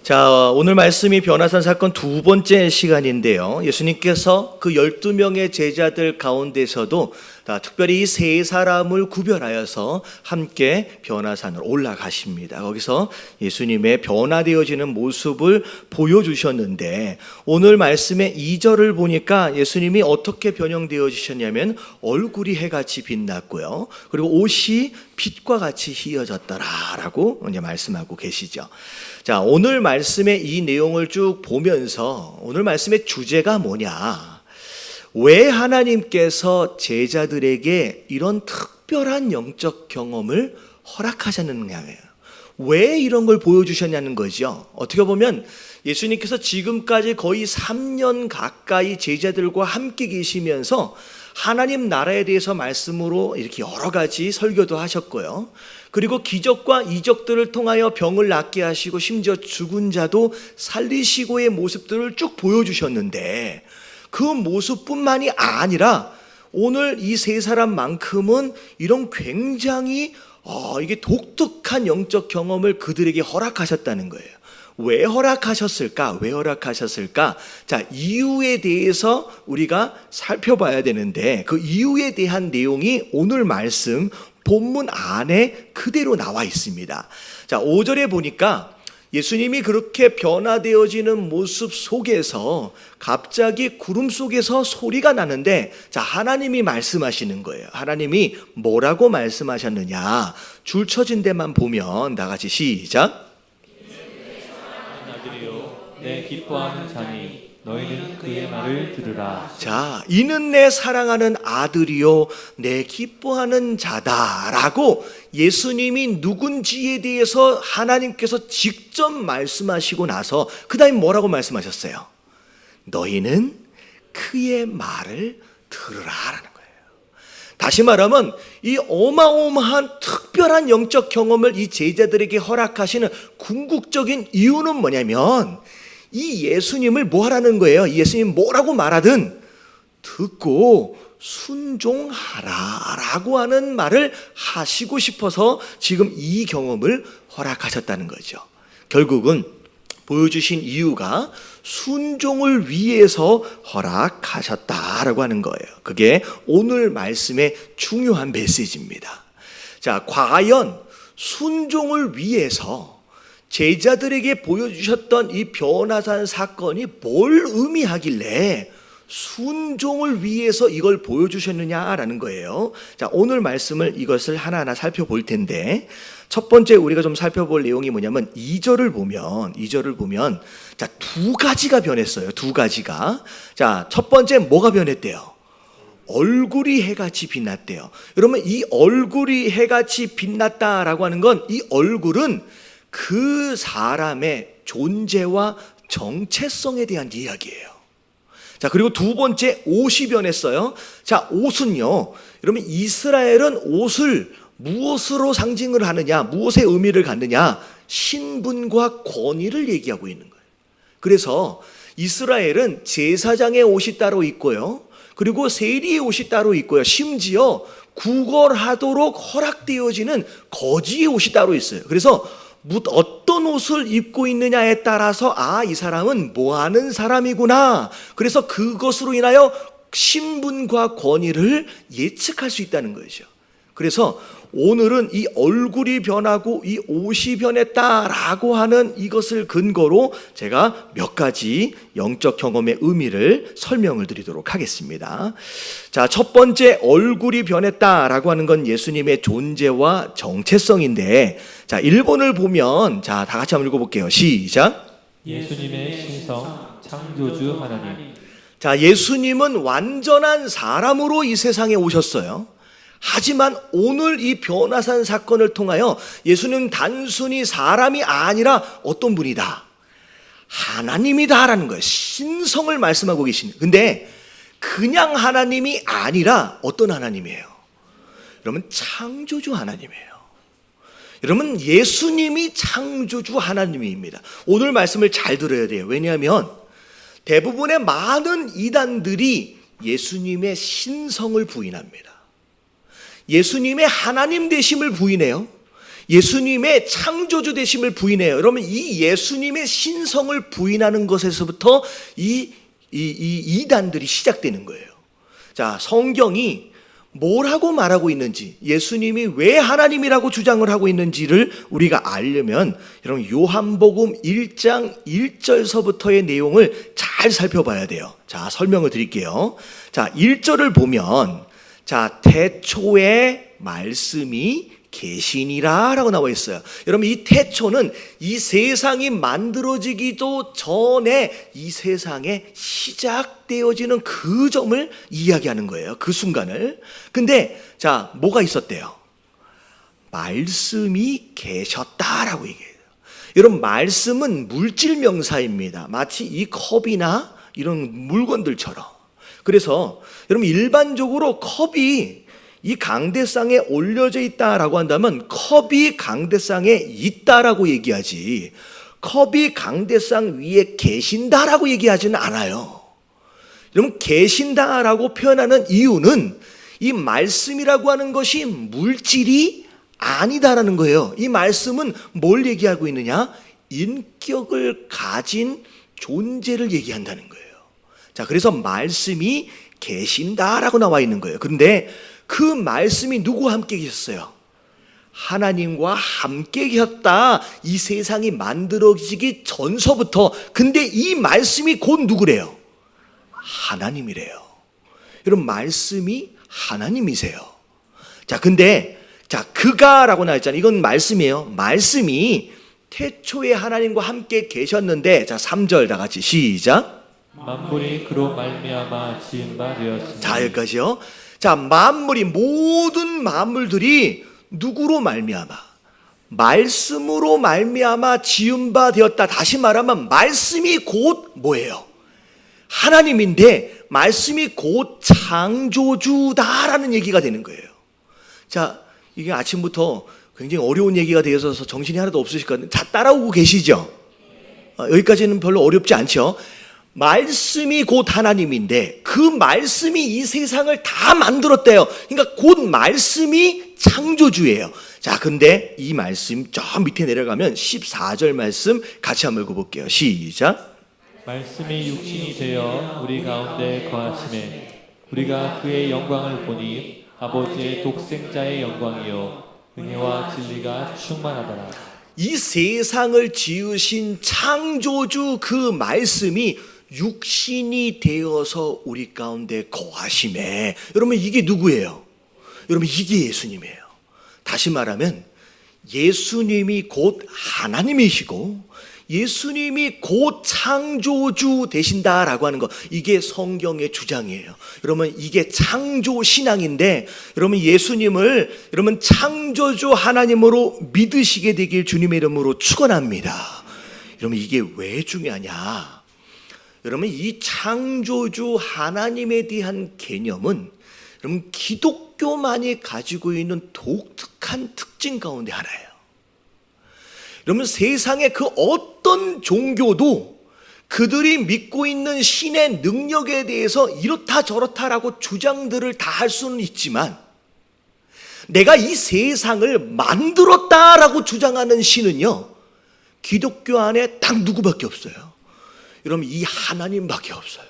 자, 오늘 말씀이 변화산 사건 두 번째 시간인데요. 예수님께서 그 12명의 제자들 가운데서도 특별히 세 사람을 구별하여서 함께 변화산으로 올라가십니다. 거기서 예수님의 변화되어지는 모습을 보여주셨는데, 오늘 말씀의 2절을 보니까 예수님이 어떻게 변형되어지셨냐면 얼굴이 해같이 빛났고요, 그리고 옷이 빛과 같이 희어졌더라라고 이제 말씀하고 계시죠. 자, 오늘 말씀의 이 내용을 쭉 보면서 오늘 말씀의 주제가 뭐냐? 왜 하나님께서 제자들에게 이런 특별한 영적 경험을 허락하셨느냐예요. 왜 이런 걸 보여주셨냐는 거죠. 어떻게 보면 예수님께서 지금까지 거의 3년 가까이 제자들과 함께 계시면서 하나님 나라에 대해서 말씀으로 이렇게 여러 가지 설교도 하셨고요, 그리고 기적과 이적들을 통하여 병을 낫게 하시고 심지어 죽은 자도 살리시고의 모습들을 쭉 보여주셨는데, 그 모습뿐만이 아니라 오늘 이 세 사람만큼은 이런 굉장히 이게 독특한 영적 경험을 그들에게 허락하셨다는 거예요. 왜 허락하셨을까? 왜 허락하셨을까? 자, 이유에 대해서 우리가 살펴봐야 되는데, 그 이유에 대한 내용이 오늘 말씀 본문 안에 그대로 나와 있습니다. 자, 5절에 보니까 예수님이 그렇게 변화되어지는 모습 속에서 갑자기 구름 속에서 소리가 나는데, 자, 하나님이 말씀하시는 거예요. 하나님이 뭐라고 말씀하셨느냐? 줄 쳐진 데만 보면 다 같이 시작. 아들이요, 내 기뻐하는 자니 너희는 그의 말을 들으라. 자, 이는 내 사랑하는 아들이요 내 기뻐하는 자다라고 예수님이 누군지에 대해서 하나님께서 직접 말씀하시고 나서 그 다음에 뭐라고 말씀하셨어요? 너희는 그의 말을 들으라라는 거예요. 다시 말하면 이 어마어마한 특별한 영적 경험을 이 제자들에게 허락하시는 궁극적인 이유는 뭐냐면, 이 예수님을 뭐 하라는 거예요? 이 예수님 뭐라고 말하든 듣고 순종하라 라고 하는 말을 하시고 싶어서 지금 이 경험을 허락하셨다는 거죠. 결국은 보여주신 이유가 순종을 위해서 허락하셨다라고 하는 거예요. 그게 오늘 말씀의 중요한 메시지입니다. 자, 과연 순종을 위해서 제자들에게 보여주셨던 이 변화산 사건이 뭘 의미하길래 순종을 위해서 이걸 보여주셨느냐라는 거예요. 자, 오늘 말씀을 이것을 하나하나 살펴볼 텐데, 첫 번째 우리가 좀 살펴볼 내용이 뭐냐면 2절을 보면 자, 두 가지가 변했어요. 두 가지가. 자, 첫 번째 뭐가 변했대요? 얼굴이 해같이 빛났대요. 여러분, 이 얼굴이 해같이 빛났다라고 하는 건, 이 얼굴은 그 사람의 존재와 정체성에 대한 이야기예요. 자, 그리고 두 번째, 옷이 변했어요. 자, 옷은요, 여러분, 이스라엘은 옷을 무엇으로 상징을 하느냐, 무엇의 의미를 갖느냐? 신분과 권위를 얘기하고 있는 거예요. 그래서 이스라엘은 제사장의 옷이 따로 있고요, 그리고 세리의 옷이 따로 있고요, 심지어 구걸하도록 허락되어지는 거지의 옷이 따로 있어요. 그래서 어떤 옷을 입고 있느냐에 따라서 이 사람은 뭐 하는 사람이구나, 그래서 그것으로 인하여 신분과 권위를 예측할 수 있다는 것이죠. 그래서 오늘은 이 얼굴이 변하고 이 옷이 변했다라고 하는 이것을 근거로 제가 몇 가지 영적 경험의 의미를 설명을 드리도록 하겠습니다. 자, 첫 번째, 얼굴이 변했다라고 하는 건 예수님의 존재와 정체성인데, 자, 1번을 보면, 자, 다 같이 한번 읽어볼게요. 시작. 예수님의 신성 창조주 하나님. 자, 예수님은 완전한 사람으로 이 세상에 오셨어요. 하지만 오늘 이 변화산 사건을 통하여 예수는 단순히 사람이 아니라 어떤 분이다? 하나님이다라는 거예요. 신성을 말씀하고 계시는. 근데 그냥 하나님이 아니라 어떤 하나님이에요? 여러분, 창조주 하나님이에요. 여러분, 예수님이 창조주 하나님입니다. 오늘 말씀을 잘 들어야 돼요. 왜냐하면 대부분의 많은 이단들이 예수님의 신성을 부인합니다. 예수님의 하나님 되심을 부인해요. 예수님의 창조주 되심을 부인해요. 여러분, 이 예수님의 신성을 부인하는 것에서부터 이 이단들이 시작되는 거예요. 자, 성경이 뭐라고 말하고 있는지, 예수님이 왜 하나님이라고 주장을 하고 있는지를 우리가 알려면 여러분 요한복음 1장 1절서부터의 내용을 잘 살펴봐야 돼요. 자, 설명을 드릴게요. 자, 1절을 보면 자, 태초에 말씀이 계시니라 라고 나와 있어요. 여러분, 이 태초는 이 세상이 만들어지기도 전에 이 세상에 시작되어지는 그 점을 이야기하는 거예요. 그 순간을. 근데 자, 뭐가 있었대요? 말씀이 계셨다라고 얘기해요. 여러분, 말씀은 물질 명사입니다. 마치 이 컵이나 이런 물건들처럼. 그래서 여러분, 일반적으로 컵이 이 강대상에 올려져 있다라고 한다면 컵이 강대상에 있다라고 얘기하지, 컵이 강대상 위에 계신다라고 얘기하지는 않아요. 여러분, 계신다라고 표현하는 이유는 이 말씀이라고 하는 것이 물질이 아니다라는 거예요. 이 말씀은 뭘 얘기하고 있느냐? 인격을 가진 존재를 얘기한다는 거예요. 자, 그래서 말씀이 계신다라고 나와 있는 거예요. 그런데 그 말씀이 누구와 함께 계셨어요? 하나님과 함께 계셨다. 이 세상이 만들어지기 전서부터. 근데 이 말씀이 곧 누구래요? 하나님이래요. 여러분, 말씀이 하나님이세요. 자, 근데 자, 그가라고 나왔잖아요. 이건 말씀이에요. 말씀이 태초에 하나님과 함께 계셨는데, 자, 3절 다 같이 시작. 만물이 그로 말미암아 지은 바 되었으니. 자, 여기까지요. 자, 만물이, 모든 만물들이 누구로 말미암아? 말씀으로 말미암아 지은 바 되었다. 다시 말하면 말씀이 곧 뭐예요? 하나님인데 말씀이 곧 창조주다라는 얘기가 되는 거예요. 자, 이게 아침부터 굉장히 어려운 얘기가 되어서 정신이 하나도 없으실 것 같은데, 자, 따라오고 계시죠? 여기까지는 별로 어렵지 않죠? 말씀이 곧 하나님인데 그 말씀이 이 세상을 다 만들었대요. 그러니까 곧 말씀이 창조주예요. 자, 근데 이 말씀 저 밑에 내려가면 14절 말씀 같이 한번 읽어볼게요. 시작. 말씀이 육신이 되어 우리 가운데 거하심에 우리가 그의 영광을 보니 아버지의 독생자의 영광이요 은혜와 진리가 충만하더라. 이 세상을 지으신 창조주 그 말씀이 육신이 되어서 우리 가운데 거하심에, 여러분, 이게 누구예요? 여러분, 이게 예수님이에요. 다시 말하면 예수님이 곧 하나님이시고 예수님이 곧 창조주 되신다라고 하는 것, 이게 성경의 주장이에요. 여러분, 이게 창조 신앙인데, 여러분, 예수님을 여러분 창조주 하나님으로 믿으시게 되길 주님의 이름으로 축원합니다. 여러분, 이게 왜 중요하냐? 여러분, 이 창조주 하나님에 대한 개념은 여러분 기독교만이 가지고 있는 독특한 특징 가운데 하나예요. 여러분, 세상의 그 어떤 종교도 그들이 믿고 있는 신의 능력에 대해서 이렇다 저렇다라고 주장들을 다 할 수는 있지만, 내가 이 세상을 만들었다라고 주장하는 신은요, 기독교 안에 딱 누구밖에 없어요. 여러분, 이 하나님밖에 없어요.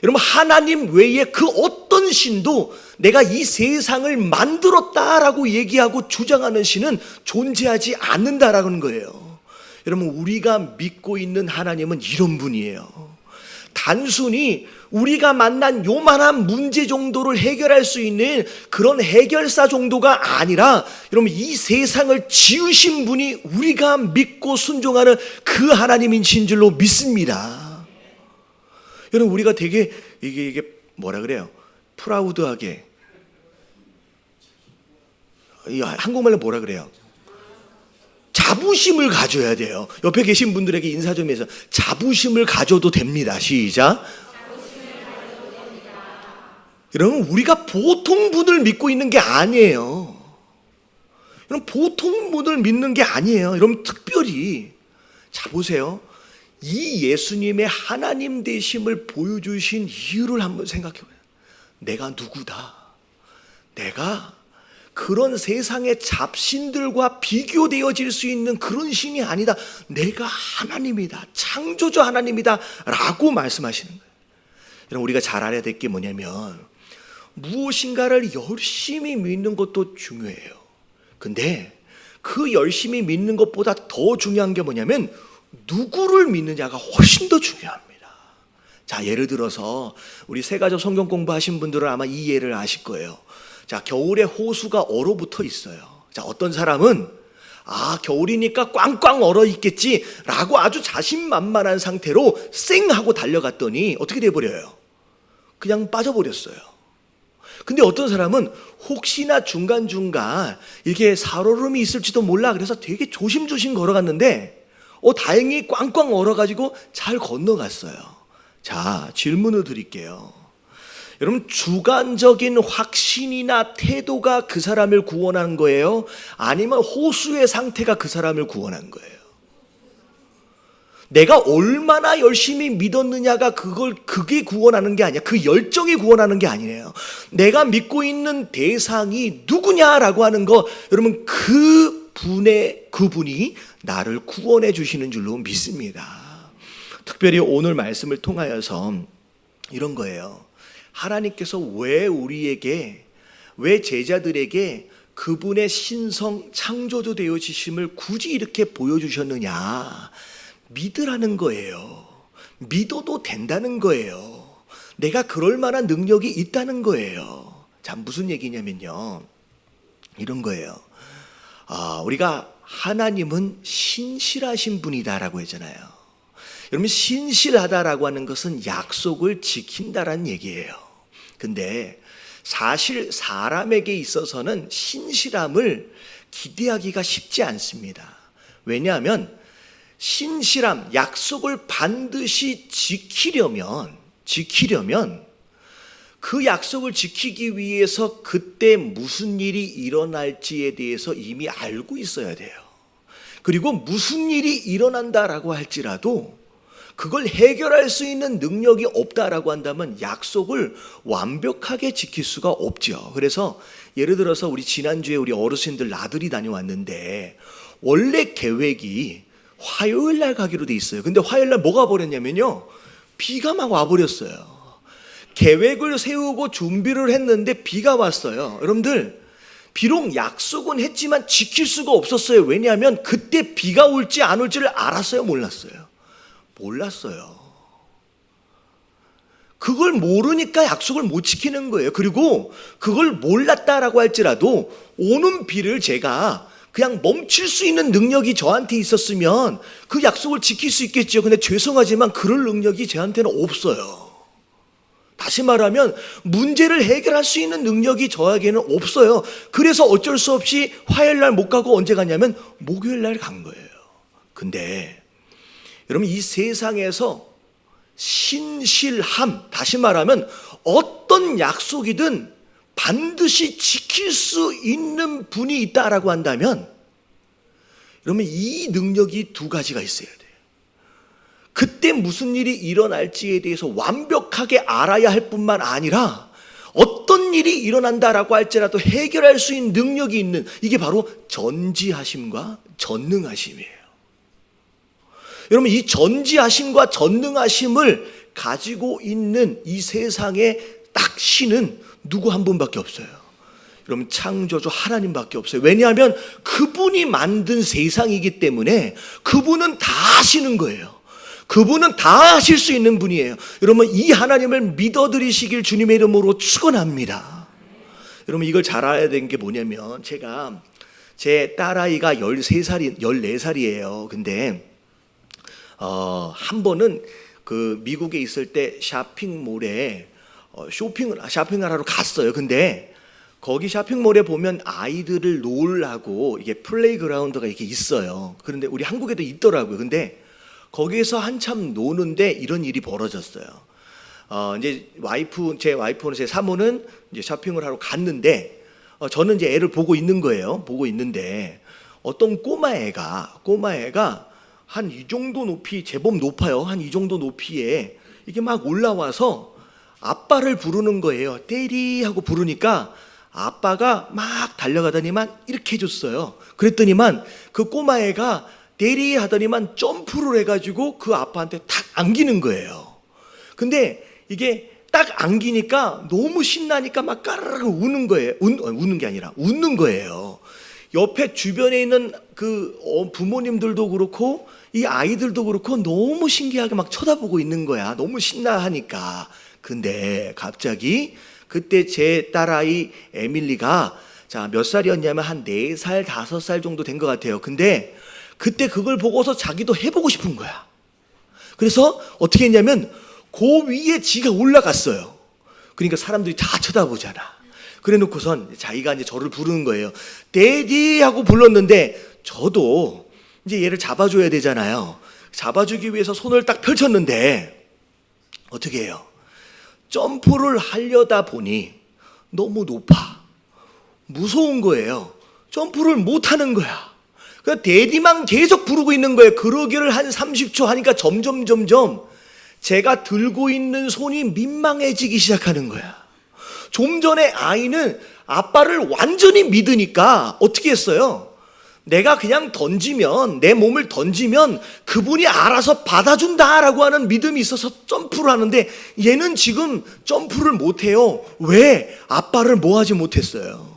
여러분, 하나님 외에 그 어떤 신도 내가 이 세상을 만들었다라고 얘기하고 주장하는 신은 존재하지 않는다라는 거예요. 여러분, 우리가 믿고 있는 하나님은 이런 분이에요. 단순히 우리가 만난 요만한 문제 정도를 해결할 수 있는 그런 해결사 정도가 아니라, 여러분, 이 세상을 지으신 분이 우리가 믿고 순종하는 그 하나님인 줄로 믿습니다. 여러분, 우리가 되게 이게 뭐라 그래요? 프라우드하게, 한국말로 뭐라 그래요? 자부심을 가져야 돼요. 옆에 계신 분들에게 인사 좀 해서 자부심을 가져도 됩니다. 시작. 여러분, 우리가 보통 분을 믿고 있는 게 아니에요. 여러분, 보통 분을 믿는 게 아니에요. 여러분, 특별히 자 보세요. 이 예수님의 하나님 되심을 보여주신 이유를 한번 생각해 보세요. 내가 누구다. 내가 그런 세상의 잡신들과 비교되어질 수 있는 그런 신이 아니다. 내가 하나님이다. 창조주 하나님이다. 라고 말씀하시는 거예요. 여러분, 우리가 잘 알아야 될 게 뭐냐면 무엇인가를 열심히 믿는 것도 중요해요. 근데 그 열심히 믿는 것보다 더 중요한 게 뭐냐면 누구를 믿느냐가 훨씬 더 중요합니다. 자, 예를 들어서 우리 새가족 성경 공부하신 분들은 아마 이 예를 아실 거예요. 자, 겨울에 호수가 얼어붙어 있어요. 자, 어떤 사람은 겨울이니까 꽝꽝 얼어 있겠지 라고 아주 자신만만한 상태로 쌩 하고 달려갔더니 어떻게 돼버려요? 그냥 빠져버렸어요. 근데 어떤 사람은 혹시나 중간중간 이렇게 살얼음이 있을지도 몰라 그래서 되게 조심조심 걸어갔는데 다행히 꽝꽝 얼어가지고 잘 건너갔어요. 자, 질문을 드릴게요. 여러분, 주관적인 확신이나 태도가 그 사람을 구원한 거예요? 아니면 호수의 상태가 그 사람을 구원한 거예요? 내가 얼마나 열심히 믿었느냐가 그게 구원하는 게 아니야. 그 열정이 구원하는 게 아니에요. 내가 믿고 있는 대상이 누구냐라고 하는 거, 여러분, 그분이 나를 구원해 주시는 줄로 믿습니다. 특별히 오늘 말씀을 통하여서 이런 거예요. 하나님께서 왜 제자들에게 그분의 신성 창조주 되어지심을 굳이 이렇게 보여주셨느냐? 믿으라는 거예요. 믿어도 된다는 거예요. 내가 그럴 만한 능력이 있다는 거예요. 자, 무슨 얘기냐면요, 이런 거예요. 우리가 하나님은 신실하신 분이다라고 했잖아요. 여러분, 신실하다라고 하는 것은 약속을 지킨다라는 얘기예요. 근데 사실 사람에게 있어서는 신실함을 기대하기가 쉽지 않습니다. 왜냐하면 신실함, 약속을 반드시 지키려면 그 약속을 지키기 위해서 그때 무슨 일이 일어날지에 대해서 이미 알고 있어야 돼요. 그리고 무슨 일이 일어난다라고 할지라도 그걸 해결할 수 있는 능력이 없다라고 한다면 약속을 완벽하게 지킬 수가 없죠. 그래서 예를 들어서 우리 지난주에 우리 어르신들 나들이 다녀왔는데 원래 계획이 화요일 날 가기로 돼 있어요. 근데 화요일 날 뭐가 버렸냐면요, 비가 막 와버렸어요. 계획을 세우고 준비를 했는데 비가 왔어요. 여러분들, 비록 약속은 했지만 지킬 수가 없었어요. 왜냐하면 그때 비가 올지 안 올지를 알았어요, 몰랐어요? 몰랐어요. 그걸 모르니까 약속을 못 지키는 거예요. 그리고 그걸 몰랐다라고 할지라도 오는 비를 제가 그냥 멈출 수 있는 능력이 저한테 있었으면 그 약속을 지킬 수 있겠죠. 근데 죄송하지만 그럴 능력이 저한테는 없어요. 다시 말하면 문제를 해결할 수 있는 능력이 저에게는 없어요. 그래서 어쩔 수 없이 화요일 날 못 가고 언제 가냐면 목요일 날 간 거예요. 근데 여러분, 이 세상에서 신실함, 다시 말하면 어떤 약속이든 반드시 지킬 수 있는 분이 있다라고 한다면 여러분, 이 능력이 두 가지가 있어야 돼요. 그때 무슨 일이 일어날지에 대해서 완벽하게 알아야 할 뿐만 아니라 어떤 일이 일어난다라고 할지라도 해결할 수 있는 능력이 있는, 이게 바로 전지하심과 전능하심이에요. 여러분, 이 전지하심과 전능하심을 가지고 있는 이 세상에 딱 신은 누구 한 분밖에 없어요. 여러분, 창조주 하나님밖에 없어요. 왜냐하면 그분이 만든 세상이기 때문에 그분은 다 아시는 거예요. 그분은 다 하실 수 있는 분이에요. 여러분, 이 하나님을 믿어드리시길 주님의 이름으로 축원합니다. 여러분, 이걸 잘 알아야 되는 게 뭐냐면, 제가 제 딸아이가 14살이에요. 근데 한 번은 그 미국에 있을 때 쇼핑몰에 쇼핑을 하러 갔어요. 근데 거기 쇼핑몰에 보면 아이들을 놀라고 이게 플레이그라운드가 이렇게 있어요. 그런데 우리 한국에도 있더라고요. 근데 거기에서 한참 노는데 이런 일이 벌어졌어요. 이제 제 와이프는 제 사모는 이제 쇼핑을 하러 갔는데 저는 이제 애를 보고 있는 거예요. 보고 있는데 어떤 꼬마애가 한 이 정도 높이, 제법 높아요. 한 이 정도 높이에 이게 막 올라와서 아빠를 부르는 거예요. 데디 하고 부르니까 아빠가 막 달려가더니만 이렇게 해줬어요. 그랬더니만 그 꼬마애가 대리 하더니만 점프를 해가지고 그 아빠한테 탁 안기는 거예요. 근데 이게 딱 안기니까 너무 신나니까 막 까르르 우는 거예요. 우는 게 아니라 웃는 거예요. 옆에 주변에 있는 그 부모님들도 그렇고 이 아이들도 그렇고 너무 신기하게 막 쳐다보고 있는 거야. 너무 신나하니까. 근데 갑자기 그때 제 딸아이 에밀리가 자, 몇 살이었냐면 한 4살, 5살 정도 된 것 같아요. 근데 그때 그걸 보고서 자기도 해보고 싶은 거야. 그래서 어떻게 했냐면 그 위에 지가 올라갔어요. 그러니까 사람들이 다 쳐다보잖아. 그래 놓고선 자기가 이제 저를 부르는 거예요. 데디 하고 불렀는데 저도 이제 얘를 잡아줘야 되잖아요. 잡아주기 위해서 손을 딱 펼쳤는데 어떻게 해요? 점프를 하려다 보니 너무 높아. 무서운 거예요. 점프를 못 하는 거야. 그러니까 데디만 계속 부르고 있는 거예요. 그러기를 한 30초 하니까 점점 제가 들고 있는 손이 민망해지기 시작하는 거야. 좀 전에 아이는 아빠를 완전히 믿으니까 어떻게 했어요? 내가 그냥 던지면, 내 몸을 던지면 그분이 알아서 받아준다라고 하는 믿음이 있어서 점프를 하는데 얘는 지금 점프를 못해요. 왜? 아빠를 뭐 하지 못했어요?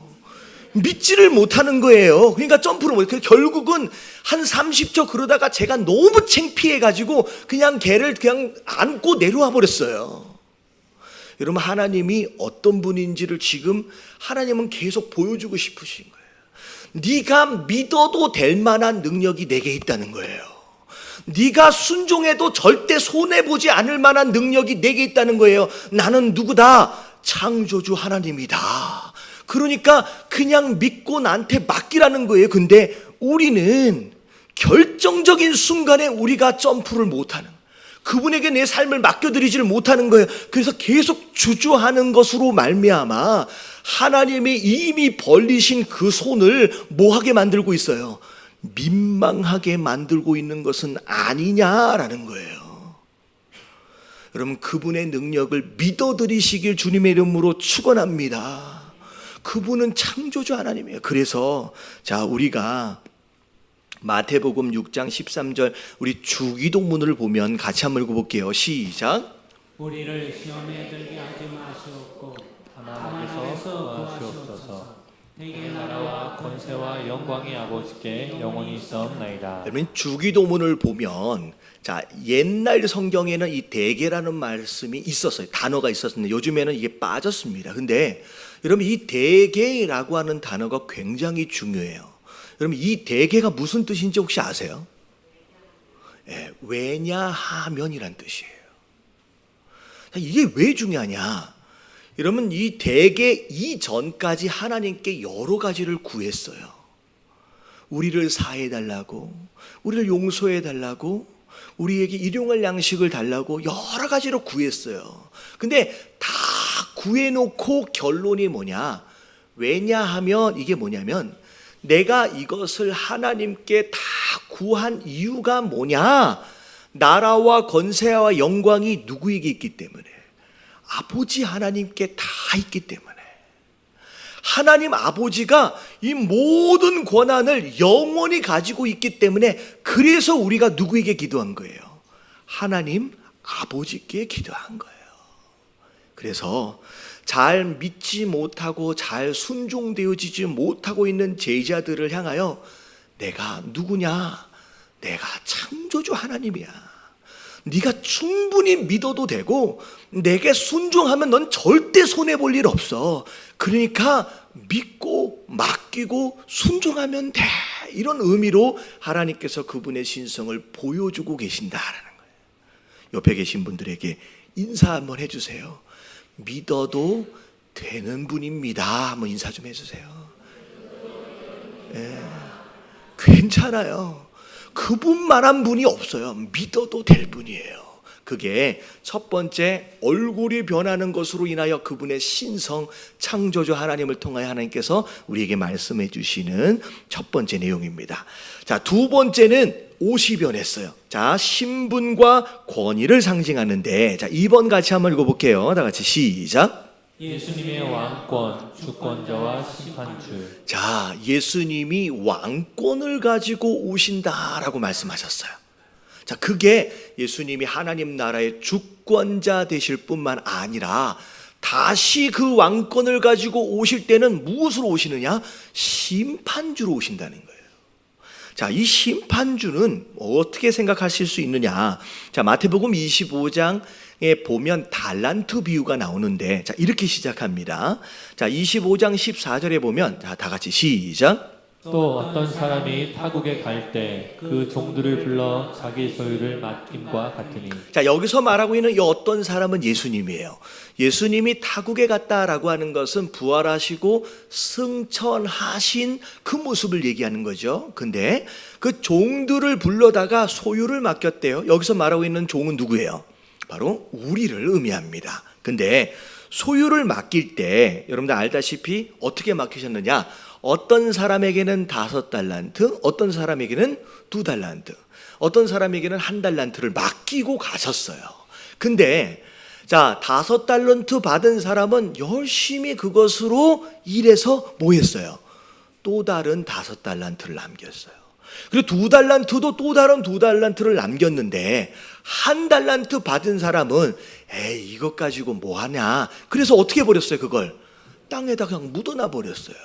믿지를 못하는 거예요. 그러니까 점프를 못해요. 결국은 한 30초 그러다가 제가 너무 창피해가지고 그냥 걔를 그냥 안고 내려와 버렸어요. 여러분, 하나님이 어떤 분인지를 지금 하나님은 계속 보여주고 싶으신 거예요. 네가 믿어도 될 만한 능력이 내게 있다는 거예요. 네가 순종해도 절대 손해보지 않을 만한 능력이 내게 있다는 거예요. 나는 누구다? 창조주 하나님이다. 그러니까 그냥 믿고 나한테 맡기라는 거예요. 근데 우리는 결정적인 순간에 우리가 점프를 못하는, 그분에게 내 삶을 맡겨드리지를 못하는 거예요. 그래서 계속 주저하는 것으로 말미암아 하나님이 이미 벌리신 그 손을 뭐하게 만들고 있어요? 민망하게 만들고 있는 것은 아니냐라는 거예요. 여러분, 그분의 능력을 믿어드리시길 주님의 이름으로 축원합니다. 그분은 창조주 하나님이에요. 그래서 자, 우리가 마태복음 6장 13절 우리 주기도문을 보면 같이 한번 읽어볼게요. 시작. 우리를 시험에 들게 하지 마시옵고 하나님께서 도와주옵소서. 내 나라와 권세와 영광의 아버지께 영원히 있사옵나이다. 여러분, 주기도문을 보면 자, 옛날 성경에는 이 대개라는 말씀이 있었어요. 단어가 있었는데 요즘에는 이게 빠졌습니다. 근데 여러분, 이 대개라고 하는 단어가 굉장히 중요해요. 여러분, 이 대개가 무슨 뜻인지 혹시 아세요? 왜냐하면이란 뜻이에요. 이게 왜 중요하냐? 여러분, 이 대개 이전까지 하나님께 여러 가지를 구했어요. 우리를 사해달라고, 우리를 용서해달라고, 우리에게 일용할 양식을 달라고 여러 가지로 구했어요. 근데 다 구해놓고 결론이 뭐냐? 왜냐하면 이게 뭐냐면 내가 이것을 하나님께 다 구한 이유가 뭐냐? 나라와 권세와 영광이 누구에게 있기 때문에, 아버지 하나님께 다 있기 때문에, 하나님 아버지가 이 모든 권한을 영원히 가지고 있기 때문에, 그래서 우리가 누구에게 기도한 거예요? 하나님 아버지께 기도한 거예요. 그래서 잘 믿지 못하고 잘 순종되어지지 못하고 있는 제자들을 향하여 내가 누구냐? 내가 창조주 하나님이야. 네가 충분히 믿어도 되고 내게 순종하면 넌 절대 손해볼 일 없어. 그러니까 믿고 맡기고 순종하면 돼. 이런 의미로 하나님께서 그분의 신성을 보여주고 계신다라는 거예요. 옆에 계신 분들에게 인사 한번 해주세요. 믿어도 되는 분입니다. 한번 인사 좀 해주세요. 괜찮아요. 그분만한 분이 없어요. 믿어도 될 분이에요. 그게 첫 번째, 얼굴이 변하는 것으로 인하여 그분의 신성, 창조주 하나님을 통하여 하나님께서 우리에게 말씀해 주시는 첫 번째 내용입니다. 자, 두 번째는 옷이 변했어요. 자, 신분과 권위를 상징하는데, 자, 2번 같이 한번 읽어볼게요. 다 같이 시작. 예수님의 왕권, 주권자와 심판주. 자, 예수님이 왕권을 가지고 오신다라고 말씀하셨어요. 자, 그게 예수님이 하나님 나라의 주권자 되실 뿐만 아니라 다시 그 왕권을 가지고 오실 때는 무엇으로 오시느냐? 심판주로 오신다는 거예요. 자, 이 심판주는 어떻게 생각하실 수 있느냐? 자, 마태복음 25장에 보면 달란트 비유가 나오는데, 자, 이렇게 시작합니다. 자, 25장 14절에 보면, 자, 다 같이 시작. 또 어떤 사람이 타국에 갈 때 그 종들을 불러 자기 소유를 맡김과 같으니. 자, 여기서 말하고 있는 이 어떤 사람은 예수님이에요. 예수님이 타국에 갔다라고 하는 것은 부활하시고 승천하신 그 모습을 얘기하는 거죠. 근데 그 종들을 불러다가 소유를 맡겼대요. 여기서 말하고 있는 종은 누구예요? 바로 우리를 의미합니다. 근데 소유를 맡길 때 여러분들 알다시피 어떻게 맡기셨느냐? 어떤 사람에게는 5달란트, 어떤 사람에게는 2달란트, 어떤 사람에게는 1달란트를 맡기고 가셨어요. 근데 자, 5달란트 받은 사람은 열심히 그것으로 일해서 뭐 했어요? 또 다른 5달란트를 남겼어요. 그리고 2달란트도 또 다른 2달란트를 남겼는데 1달란트 받은 사람은 에이, 이것 가지고 뭐 하냐? 그래서 어떻게 해버렸어요? 그걸 땅에다 그냥 묻어놔 버렸어요.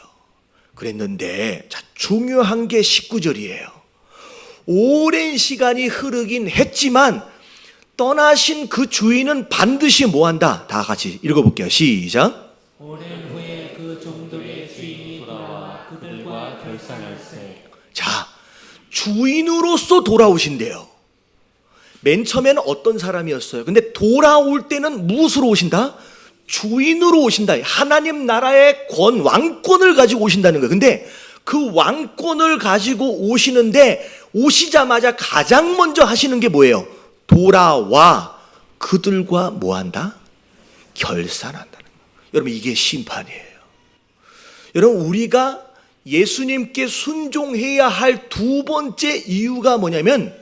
그랬는데, 자, 중요한 게 19절이에요. 오랜 시간이 흐르긴 했지만 떠나신 그 주인은 반드시 뭐 한다? 다 같이 읽어볼게요. 시작. 오랜 후에 그 종들의 주인이 돌아와 그들과 결산할세. 자, 주인으로서 돌아오신대요. 맨 처음에는 어떤 사람이었어요? 근데 돌아올 때는 무엇으로 오신다? 주인으로 오신다. 하나님 나라의 왕권을 가지고 오신다는 거예요. 근데 그 왕권을 가지고 오시는데 오시자마자 가장 먼저 하시는 게 뭐예요? 돌아와 그들과 뭐 한다? 결산한다는 거예요. 여러분, 이게 심판이에요. 여러분, 우리가 예수님께 순종해야 할 두 번째 이유가 뭐냐면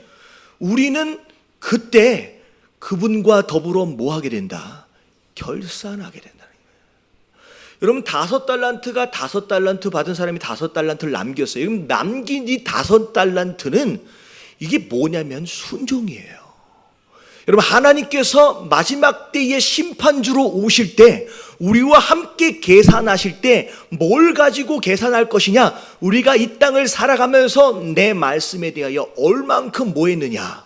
우리는 그때 그분과 더불어 뭐 하게 된다? 결산하게 된다는 거예요. 여러분, 5달란트가 5달란트 받은 사람이 5달란트를 남겼어요. 그럼 남긴 이 5달란트는 이게 뭐냐면 순종이에요. 여러분, 하나님께서 마지막 때의 심판주로 오실 때 우리와 함께 계산하실 때 뭘 가지고 계산할 것이냐? 우리가 이 땅을 살아가면서 내 말씀에 대하여 얼만큼 뭐 했느냐?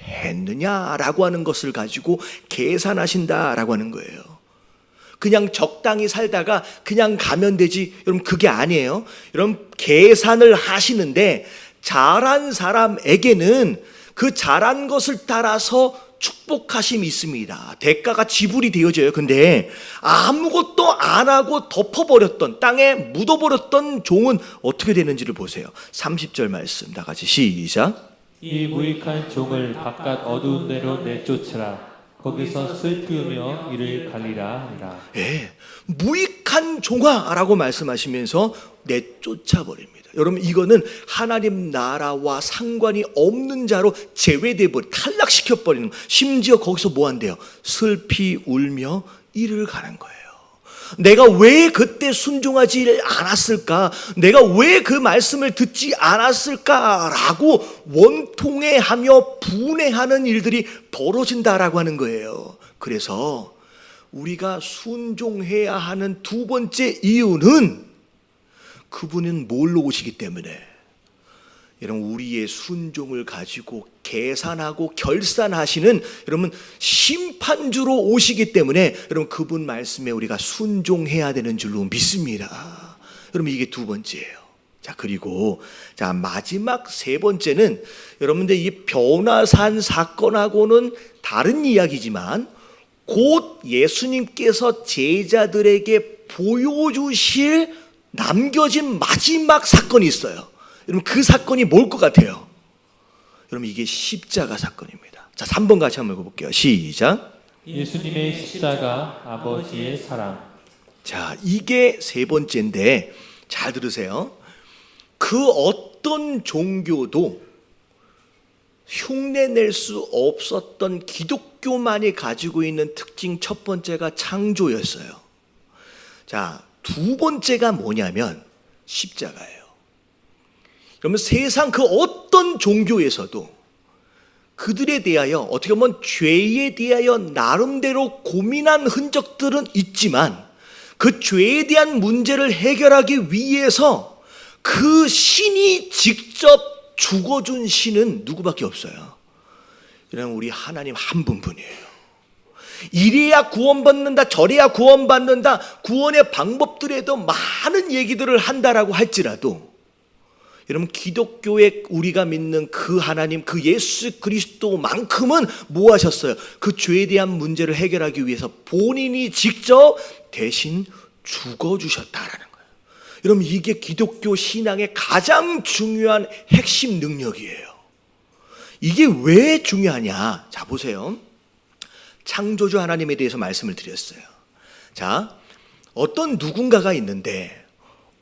순종했느냐라고 하는 것을 가지고 계산하신다라고 하는 거예요. 그냥 적당히 살다가 그냥 가면 되지, 여러분, 그게 아니에요. 여러분, 계산을 하시는데 잘한 사람에게는 그 잘한 것을 따라서 축복하심이 있습니다. 대가가 지불이 되어져요. 근데 아무것도 안 하고 덮어버렸던, 땅에 묻어버렸던 종은 어떻게 되는지를 보세요. 30절 말씀 다 같이 시작. 이 무익한 종을 바깥 어두운 데로 내쫓으라. 거기서 슬피우며 이를 갈리라 하니라. 예, 무익한 종아라고 말씀하시면서 내쫓아버립니다. 여러분, 이거는 하나님 나라와 상관이 없는 자로 제외돼 버리, 탈락시켜버리는, 심지어 거기서 뭐 한대요? 슬피 울며 이를 가는 거예요. 내가 왜 그때 순종하지 않았을까? 내가 왜 그 말씀을 듣지 않았을까라고 원통해하며 분해하는 일들이 벌어진다라고 하는 거예요. 그래서 우리가 순종해야 하는 두 번째 이유는 그분은 뭘로 오시기 때문에, 여러분, 우리의 순종을 가지고 계산하고 결산하시는, 여러분, 심판주로 오시기 때문에 여러분, 그분 말씀에 우리가 순종해야 되는 줄로 믿습니다. 여러분, 이게 두 번째예요. 자, 그리고 자, 마지막 세 번째는 여러분들 이 변화산 사건하고는 다른 이야기지만 곧 예수님께서 제자들에게 보여주실 남겨진 마지막 사건이 있어요. 여러분, 그 사건이 뭘 것 같아요? 여러분, 이게 십자가 사건입니다. 자, 3번 같이 한번 읽어볼게요. 시작. 예수님의 십자가, 아버지의 사랑. 자, 이게 세 번째인데 잘 들으세요. 그 어떤 종교도 흉내낼 수 없었던 기독교 기독교만이 가지고 있는 특징 첫 번째가 창조였어요. 자, 두 번째가 뭐냐면 십자가예요. 그러면 세상 그 어떤 종교에서도 그들에 대하여 어떻게 보면 죄에 대하여 나름대로 고민한 흔적들은 있지만 그 죄에 대한 문제를 해결하기 위해서 그 신이 직접 죽어준 신은 누구밖에 없어요. 그냥 우리 하나님 한 분뿐이에요. 이래야 구원받는다, 저래야 구원받는다, 구원의 방법들에도 많은 얘기들을 한다라고 할지라도 여러분, 기독교에 우리가 믿는 그 하나님, 그 예수 그리스도만큼은 뭐 하셨어요? 그 죄에 대한 문제를 해결하기 위해서 본인이 직접 대신 죽어주셨다라는 거예요. 여러분, 이게 기독교 신앙의 가장 중요한 핵심 능력이에요. 이게 왜 중요하냐? 자, 보세요. 창조주 하나님에 대해서 말씀을 드렸어요. 자, 어떤 누군가가 있는데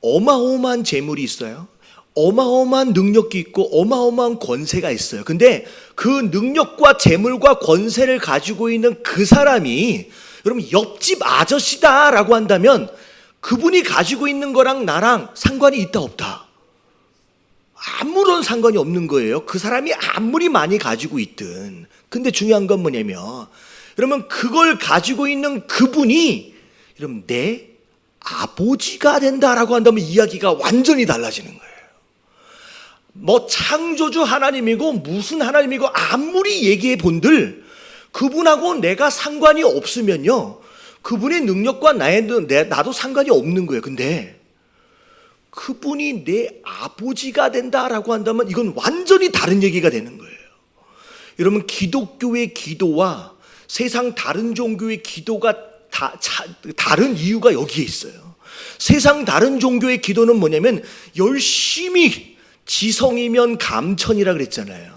어마어마한 재물이 있어요. 어마어마한 능력이 있고 어마어마한 권세가 있어요. 근데 그 능력과 재물과 권세를 가지고 있는 그 사람이 여러분 옆집 아저씨다라고 한다면 그분이 가지고 있는 거랑 나랑 상관이 있다 없다? 아무런 상관이 없는 거예요. 그 사람이 아무리 많이 가지고 있든. 근데 중요한 건 뭐냐면 여러분 그걸 가지고 있는 그분이 여러분 내 아버지가 된다라고 한다면 이야기가 완전히 달라지는 거예요. 뭐 창조주 하나님이고 무슨 하나님이고 아무리 얘기해 본들 그분하고 내가 상관이 없으면요 그분의 능력과 나도 상관이 없는 거예요. 근데 그분이 내 아버지가 된다라고 한다면 이건 완전히 다른 얘기가 되는 거예요. 여러분 기독교의 기도와 세상 다른 종교의 기도가 다른 이유가 여기에 있어요. 세상 다른 종교의 기도는 뭐냐면 열심히 지성이면 감천이라 그랬잖아요.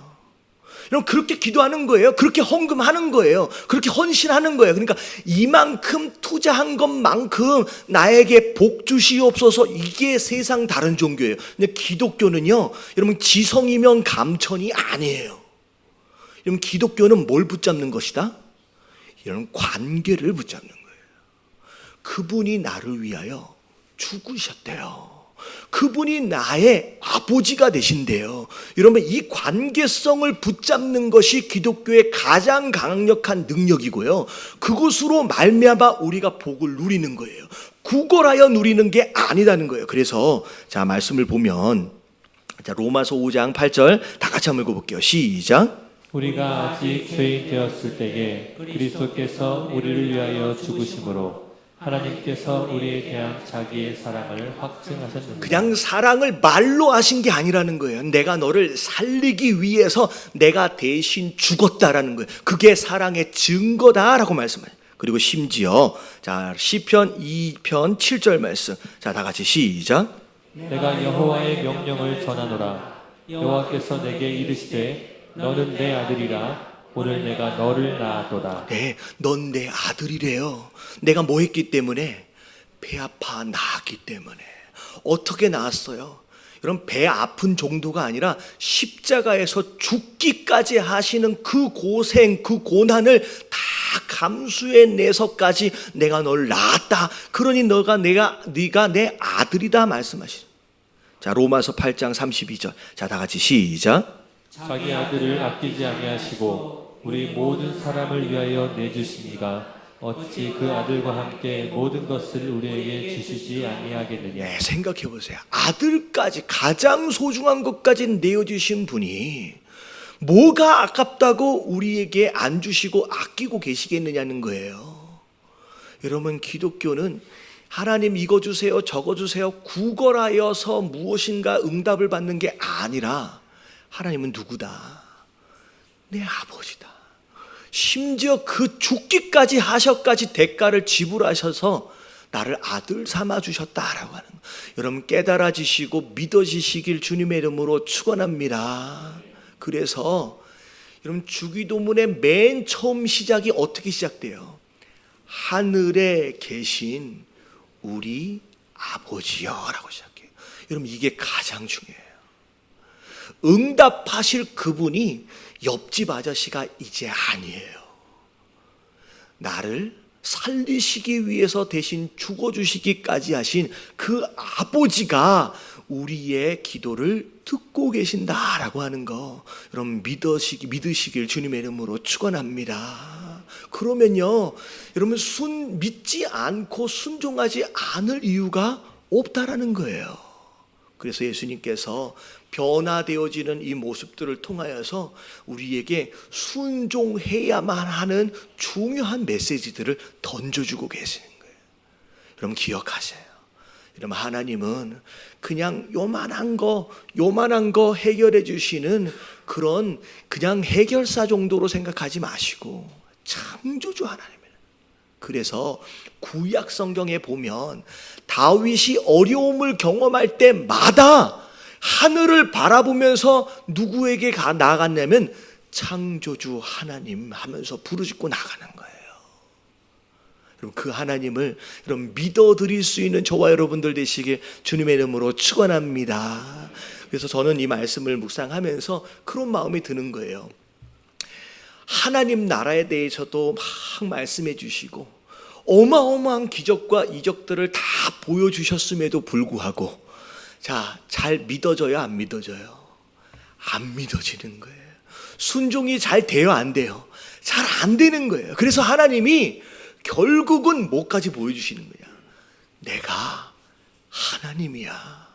여러분 그렇게 기도하는 거예요. 그렇게 헌금하는 거예요. 그렇게 헌신하는 거예요. 그러니까 이만큼 투자한 것만큼 나에게 복 주시옵소서. 이게 세상 다른 종교예요. 근데 기독교는요 여러분 지성이면 감천이 아니에요. 여러분 기독교는 뭘 붙잡는 것이다? 이런 관계를 붙잡는 거예요. 그분이 나를 위하여 죽으셨대요. 그분이 나의 아버지가 되신대요. 여러분 이 관계성을 붙잡는 것이 기독교의 가장 강력한 능력이고요. 그것으로 말미암아 우리가 복을 누리는 거예요. 구걸하여 누리는 게 아니라는 거예요. 그래서 자 말씀을 보면 자 로마서 5장 8절 다 같이 한번 읽어볼게요. 시작. 우리가 아직 죄인 되었을 때에 그리스도께서 우리를 위하여 죽으심으로 하나님께서 우리에 대한 자기의 사랑을 확증하셨느니라. 그냥 사랑을 말로 하신 게 아니라는 거예요. 내가 너를 살리기 위해서 내가 대신 죽었다라는 거예요. 그게 사랑의 증거다라고 말씀해요. 그리고 심지어 자 시편 2편 7절 말씀 자 다 같이 시작. 내가 여호와의 명령을 전하노라. 여호와께서 내게 이르시되 너는 내 아들이라. 오늘 내가 너를 낳았도다. 네, 넌 내 아들이래요. 내가 뭐 했기 때문에? 배 아파 낳았기 때문에. 어떻게 낳았어요? 여러분 배 아픈 정도가 아니라 십자가에서 죽기까지 하시는 그 고생, 그 고난을 다 감수해내서까지 내가 널 낳았다. 그러니 네가 내 아들이다 말씀하시죠. 자 로마서 8장 32절 자 다 같이 시작. 자기 아들을 아끼지 아니하시고 우리 모든 사람을 위하여 내주시니가 어찌 그 아들과 함께 모든 것을 우리에게 주시지 아니하겠느냐. 네, 생각해 보세요. 아들까지 가장 소중한 것까지 내어주신 분이 뭐가 아깝다고 우리에게 안 주시고 아끼고 계시겠느냐는 거예요. 여러분 기독교는 하나님 이거 주세요 저거 주세요 구걸하여서 무엇인가 응답을 받는 게 아니라 하나님은 누구다? 내 아버지다. 심지어 그 죽기까지 하셔까지 대가를 지불하셔서 나를 아들 삼아 주셨다라고 하는 거예요. 여러분 깨달아지시고 믿어지시길 주님의 이름으로 축원합니다. 그래서 여러분 주기도문의 맨 처음 시작이 어떻게 시작돼요? 하늘에 계신 우리 아버지여라고 시작해요. 여러분 이게 가장 중요해요. 응답하실 그분이 옆집 아저씨가 이제 아니에요. 나를 살리시기 위해서 대신 죽어주시기까지 하신 그 아버지가 우리의 기도를 듣고 계신다라고 하는 거 여러분 믿으시길 주님의 이름으로 축원합니다. 그러면요 여러분 믿지 않고 순종하지 않을 이유가 없다라는 거예요. 그래서 예수님께서 변화되어지는 이 모습들을 통하여서 우리에게 순종해야만 하는 중요한 메시지들을 던져주고 계시는 거예요. 여러분 기억하세요. 여러분 하나님은 그냥 요만한 거 해결해 주시는 그냥 해결사 정도로 생각하지 마시고 창조주 하나님이에요. 그래서 구약 성경에 보면 다윗이 어려움을 경험할 때마다 하늘을 바라보면서 누구에게 나아갔냐면 창조주 하나님 하면서 부르짖고 나가는 거예요. 여러분 그 하나님을 여러분 믿어드릴 수 있는 저와 여러분들 되시길 주님의 이름으로 축원합니다. 그래서 저는 이 말씀을 묵상하면서 그런 마음이 드는 거예요. 하나님 나라에 대해서도 막 말씀해 주시고 어마어마한 기적과 이적들을 다 보여주셨음에도 불구하고 잘 믿어져요? 안 믿어져요? 안 믿어지는 거예요. 순종이 잘 돼요? 안 돼요? 잘 안 되는 거예요. 그래서 하나님이 결국은 뭐까지 보여주시는 거냐? 내가 하나님이야.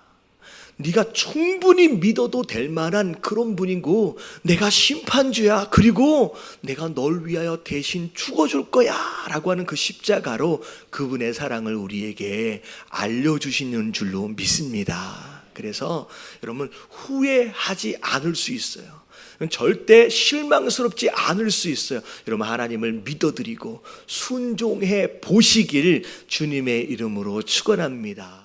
네가 충분히 믿어도 될 만한 그런 분이고 내가 심판주야. 그리고 내가 널 위하여 대신 죽어줄 거야 라고 하는 그 십자가로 그분의 사랑을 우리에게 알려주시는 줄로 믿습니다. 그래서 여러분 후회하지 않을 수 있어요. 절대 실망스럽지 않을 수 있어요. 여러분 하나님을 믿어드리고 순종해 보시길 주님의 이름으로 축원합니다.